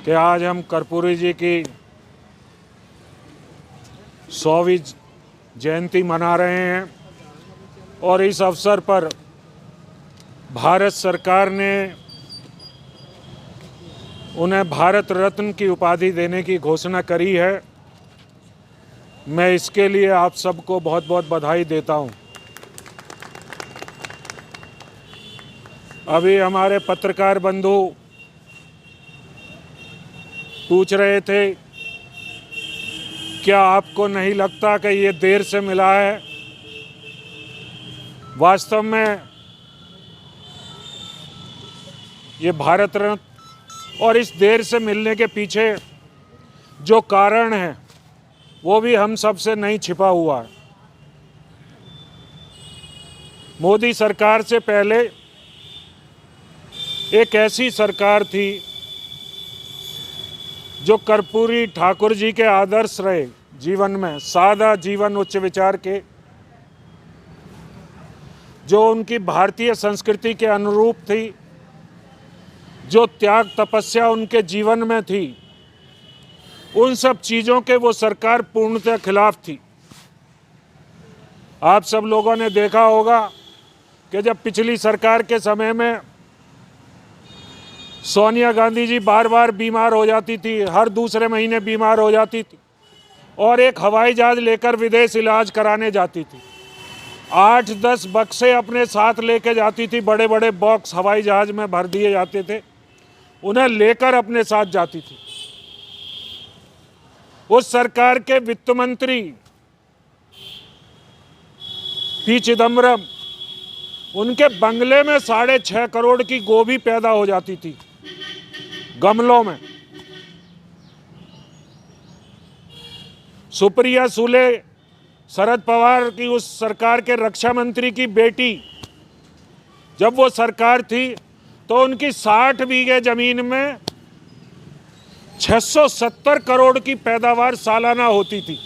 कि आज हम कर्पूरी जी की 100वीं जयंती मना रहे हैं और इस अवसर पर भारत सरकार ने उन्हें भारत रत्न की उपाधि देने की घोषणा करी है। मैं इसके लिए आप सबको बहुत बहुत बधाई देता हूं। अभी हमारे पत्रकार बंधु पूछ रहे थे, क्या आपको नहीं लगता कि ये देर से मिला है? वास्तव में ये भारत रत्न और इस देर से मिलने के पीछे जो कारण है वो भी हम सब से नहीं छिपा हुआ है। मोदी सरकार से पहले एक ऐसी सरकार थी जो कर्पूरी ठाकुर जी के आदर्श रहे जीवन में, सादा जीवन उच्च विचार के, जो उनकी भारतीय संस्कृति के अनुरूप थी, जो त्याग तपस्या उनके जीवन में थी, उन सब चीज़ों के वो सरकार पूर्णतः खिलाफ थी। आप सब लोगों ने देखा होगा कि जब पिछली सरकार के समय में सोनिया गांधी जी बार बार बीमार हो जाती थी, हर दूसरे महीने बीमार हो जाती थी और एक हवाई जहाज लेकर विदेश इलाज कराने जाती थी। 8-10 बक्से अपने साथ लेके जाती थी, बड़े बड़े बॉक्स हवाई जहाज में भर दिए जाते थे, उन्हें लेकर अपने साथ जाती थी। उस सरकार के वित्त मंत्री पी चिदम्बरम, उनके बंगले में 6.5 करोड़ की गोभी पैदा हो जाती थी गमलों में। सुप्रिया सुले, शरद पवार की उस सरकार के रक्षा मंत्री की बेटी, जब वो सरकार थी तो उनकी 60 बीघे जमीन में 670 करोड़ की पैदावार सालाना होती थी।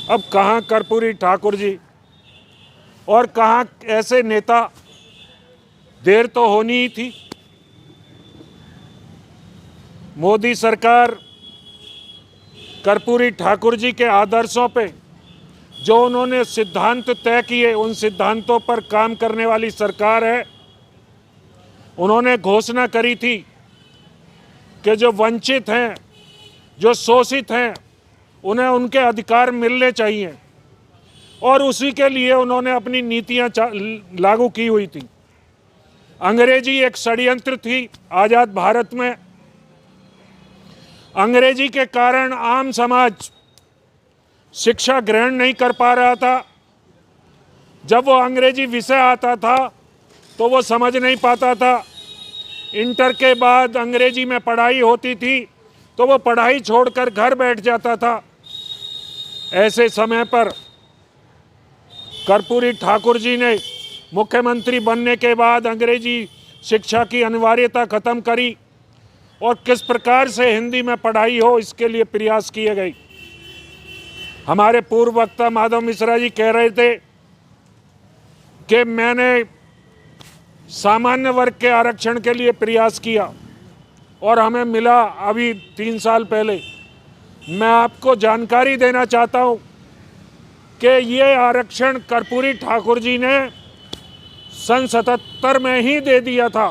अब कहाँ कर्पूरी ठाकुर जी और कहाँ ऐसे नेता? देर तो होनी ही थी। मोदी सरकार कर्पूरी ठाकुर जी के आदर्शों पे जो उन्होंने सिद्धांत तय किए, उन सिद्धांतों पर काम करने वाली सरकार है। उन्होंने घोषणा करी थी कि जो वंचित हैं, जो शोषित हैं, उन्हें उनके अधिकार मिलने चाहिए और उसी के लिए उन्होंने अपनी नीतियां लागू की हुई थी। अंग्रेजी एक षड्यंत्र थी आज़ाद भारत में। अंग्रेजी के कारण आम समाज शिक्षा ग्रहण नहीं कर पा रहा था। जब वो अंग्रेजी विषय आता था तो वो समझ नहीं पाता था। इंटर के बाद अंग्रेजी में पढ़ाई होती थी तो वो पढ़ाई छोड़कर घर बैठ जाता था। ऐसे समय पर कर्पूरी ठाकुर जी ने मुख्यमंत्री बनने के बाद अंग्रेजी शिक्षा की अनिवार्यता खत्म करी और किस प्रकार से हिंदी में पढ़ाई हो, इसके लिए प्रयास किए गए। हमारे पूर्व वक्ता माधव मिश्रा जी कह रहे थे कि मैंने सामान्य वर्ग के आरक्षण के लिए प्रयास किया और हमें मिला अभी 3 साल पहले। मैं आपको जानकारी देना चाहता हूं कि ये आरक्षण कर्पूरी ठाकुर जी ने सन 77 में ही दे दिया था।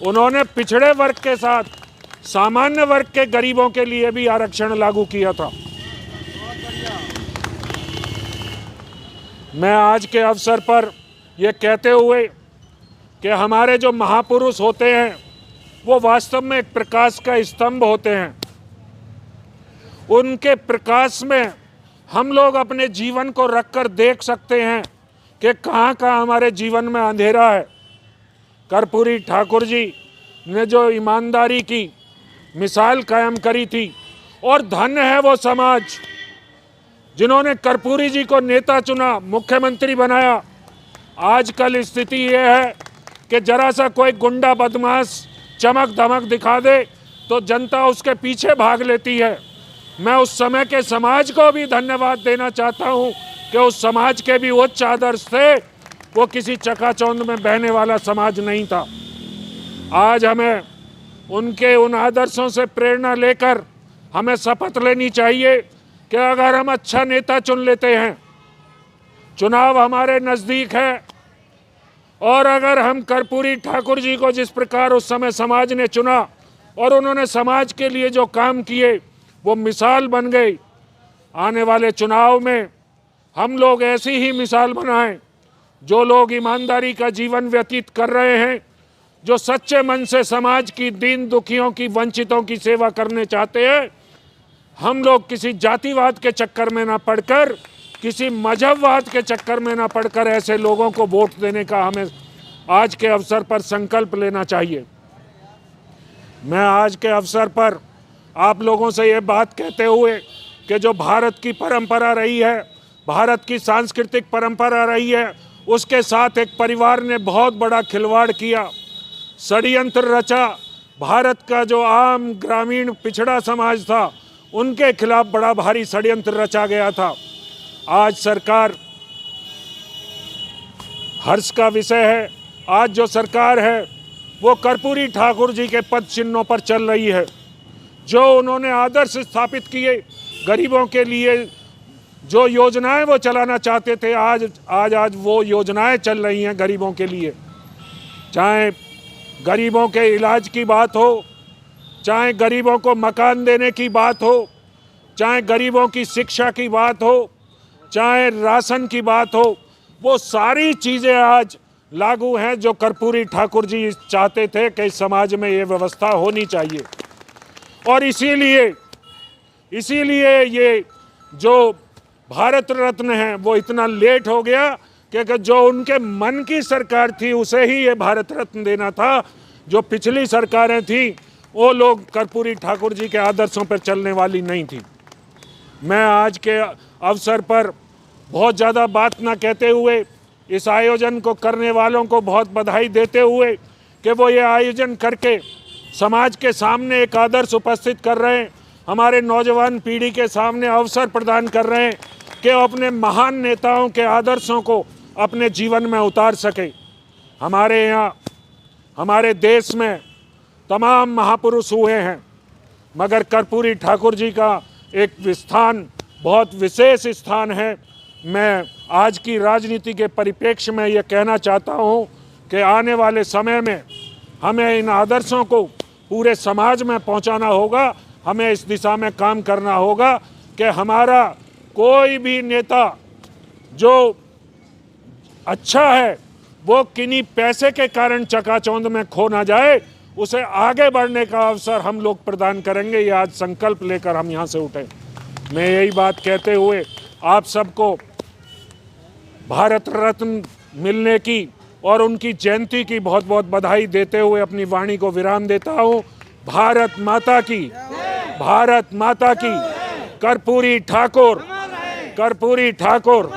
उन्होंने पिछड़े वर्ग के साथ सामान्य वर्ग के गरीबों के लिए भी आरक्षण लागू किया था। मैं आज के अवसर पर यह कहते हुए कि हमारे जो महापुरुष होते हैं वो वास्तव में एक प्रकाश का स्तंभ होते हैं। उनके प्रकाश में हम लोग अपने जीवन को रखकर देख सकते हैं कि कहाँ कहाँ हमारे जीवन में अंधेरा है। कर्पूरी ठाकुर जी ने जो ईमानदारी की मिसाल कायम करी थी, और धन्य है वो समाज जिन्होंने कर्पूरी जी को नेता चुना, मुख्यमंत्री बनाया। आजकल स्थिति ये है कि जरा सा कोई गुंडा बदमाश चमक धमक दिखा दे तो जनता उसके पीछे भाग लेती है। मैं उस समय के समाज को भी धन्यवाद देना चाहता हूं कि उस समाज के भी उच्च आदर्श थे, वो किसी चकाचौंध में बहने वाला समाज नहीं था। आज हमें उनके उन आदर्शों से प्रेरणा लेकर हमें शपथ लेनी चाहिए कि अगर हम अच्छा नेता चुन लेते हैं, चुनाव हमारे नज़दीक है, और अगर हम कर्पूरी ठाकुर जी को जिस प्रकार उस समय समाज ने चुना और उन्होंने समाज के लिए जो काम किए वो मिसाल बन गई, आने वाले चुनाव में हम लोग ऐसी ही मिसाल बनाएं। जो लोग ईमानदारी का जीवन व्यतीत कर रहे हैं, जो सच्चे मन से समाज की, दीन दुखियों की, वंचितों की सेवा करने चाहते हैं, हम लोग किसी जातिवाद के चक्कर में ना पड़कर, किसी मजहबवाद के चक्कर में ना पड़कर ऐसे लोगों को वोट देने का हमें आज के अवसर पर संकल्प लेना चाहिए। मैं आज के अवसर पर आप लोगों से ये बात कहते हुए कि जो भारत की परंपरा रही है, भारत की सांस्कृतिक परंपरा रही है, उसके साथ एक परिवार ने बहुत बड़ा खिलवाड़ किया, षड्यंत्र रचा। भारत का जो आम ग्रामीण पिछड़ा समाज था, उनके खिलाफ बड़ा भारी षड्यंत्र रचा गया था। आज सरकार, हर्ष का विषय है, आज जो सरकार है वो कर्पूरी ठाकुर जी के पद चिन्हों पर चल रही है। जो उन्होंने आदर्श स्थापित किए, गरीबों के लिए जो योजनाएं वो चलाना चाहते थे, आज वो योजनाएं चल रही हैं गरीबों के लिए। चाहे गरीबों के इलाज की बात हो, चाहे गरीबों को मकान देने की बात हो, चाहे गरीबों की शिक्षा की बात हो, चाहे राशन की बात हो, वो सारी चीज़ें आज लागू हैं जो कर्पूरी ठाकुर जी चाहते थे कि समाज में ये व्यवस्था होनी चाहिए। और इसीलिए ये जो भारत रत्न है वो इतना लेट हो गया कि जो उनके मन की सरकार थी उसे ही ये भारत रत्न देना था। जो पिछली सरकारें थी वो लोग कर्पूरी ठाकुर जी के आदर्शों पर चलने वाली नहीं थी। मैं आज के अवसर पर बहुत ज़्यादा बात ना कहते हुए इस आयोजन को करने वालों को बहुत बधाई देते हुए कि वो ये आयोजन करके समाज के सामने एक आदर्श उपस्थित कर रहे हैं, हमारे नौजवान पीढ़ी के सामने अवसर प्रदान कर रहे हैं कि अपने महान नेताओं के आदर्शों को अपने जीवन में उतार सके। हमारे यहाँ, हमारे देश में तमाम महापुरुष हुए हैं, मगर कर्पूरी ठाकुर जी का एक स्थान, बहुत विशेष स्थान है। मैं आज की राजनीति के परिप्रेक्ष्य में ये कहना चाहता हूँ कि आने वाले समय में हमें इन आदर्शों को पूरे समाज में पहुँचाना होगा। हमें इस दिशा में काम करना होगा कि हमारा कोई भी नेता जो अच्छा है वो किन्हीं पैसे के कारण चकाचौंध में खो ना जाए, उसे आगे बढ़ने का अवसर हम लोग प्रदान करेंगे। ये आज संकल्प लेकर हम यहाँ से उठे। मैं यही बात कहते हुए आप सबको भारत रत्न मिलने की और उनकी जयंती की बहुत बहुत बधाई देते हुए अपनी वाणी को विराम देता हूँ। भारत माता की, भारत माता की। कर्पूरी ठाकुर, कर्पूरी ठाकुर।